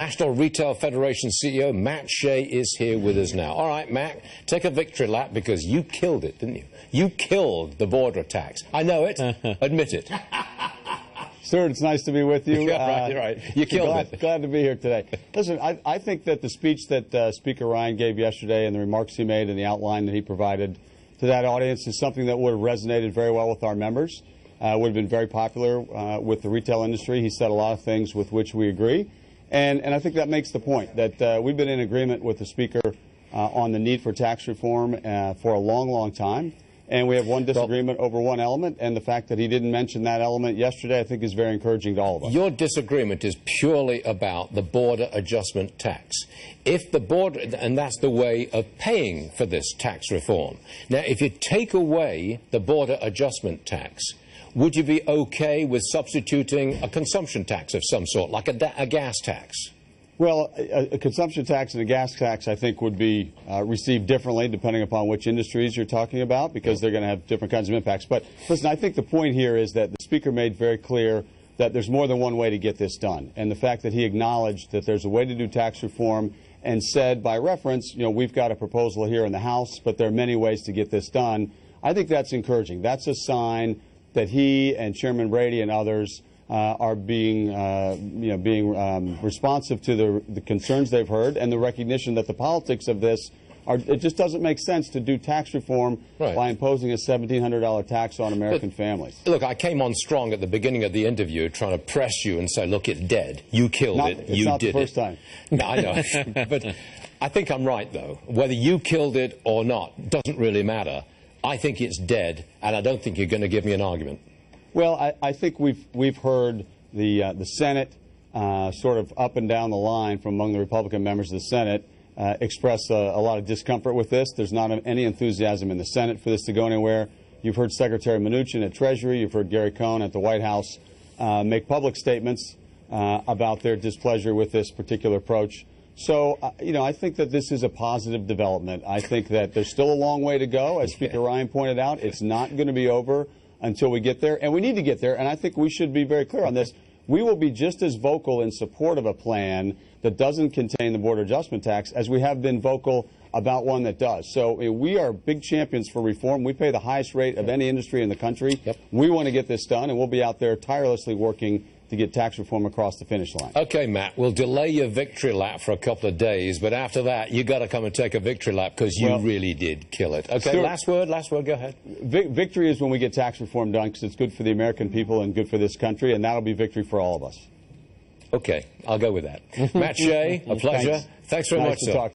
National Retail Federation CEO Matt Shay is here with us now. All right, Matt, take a victory lap because you killed it, didn't you? You killed the border tax. I know it. Admit it. Stuart, it's nice to be with you. Yeah, right. You killed it. Glad to be here today. Listen, I think that the speech that Speaker Ryan gave yesterday and the remarks he made and the outline that he provided to that audience is something that would have resonated very well with our members, would have been very popular with the retail industry. He said a lot of things with which we agree. And I think that makes the point that we've been in agreement with the Speaker on the need for tax reform for a long, long time. And we have one disagreement over one element, and the fact that he didn't mention that element yesterday, I think, is very encouraging to all of us. Your disagreement is purely about the border adjustment tax. If the border, and that's the way of paying for this tax reform. Now, if you take away the border adjustment tax, would you be okay with substituting a consumption tax of some sort, like a gas tax? Well, a consumption tax and a gas tax, I think, would be received differently depending upon which industries you're talking about, because they're going to have different kinds of impacts. But listen, I think the point here is that the Speaker made very clear that there's more than one way to get this done. And the fact that he acknowledged that there's a way to do tax reform and said, by reference, you know, we've got a proposal here in the House, but there are many ways to get this done, I think that's encouraging. That's a sign that he and Chairman Brady and others are being responsive to the concerns they've heard and the recognition that the politics of this it just doesn't make sense to do tax reform by imposing a $1,700 tax on American families. Look, I came on strong at the beginning of the interview trying to press you and say, look, it's dead. You killed it. You did it. It's not the first time. No, I know. But I think I'm right, though. Whether you killed it or not doesn't really matter. I think it's dead, and I don't think you're going to give me an argument. Well, I think we've heard the Senate sort of up and down the line from among the Republican members of the Senate express a lot of discomfort with this. There's not any enthusiasm in the Senate for this to go anywhere. You've heard Secretary Mnuchin at Treasury. You've heard Gary Cohn at the White House make public statements about their displeasure with this particular approach. So, I think that this is a positive development. I think that there's still a long way to go. As Speaker Ryan pointed out, it's not going to be over until we get there, and we need to get there, and I think we should be very clear on this. We will be just as vocal in support of a plan that doesn't contain the border adjustment tax as we have been vocal about one that does. So we are big champions for reform. We pay the highest rate of any industry in the country. We want to get this done, and we'll be out there tirelessly working to get tax reform across the finish line. Okay, Matt, we'll delay your victory lap for a couple of days, but after that, you got to come and take a victory lap because you really did kill it. Okay, Stuart, last word, go ahead. Victory is when we get tax reform done because it's good for the American people and good for this country, and that'll be victory for all of us. Okay, I'll go with that. Matt Shay, a pleasure. Thanks very much, sir.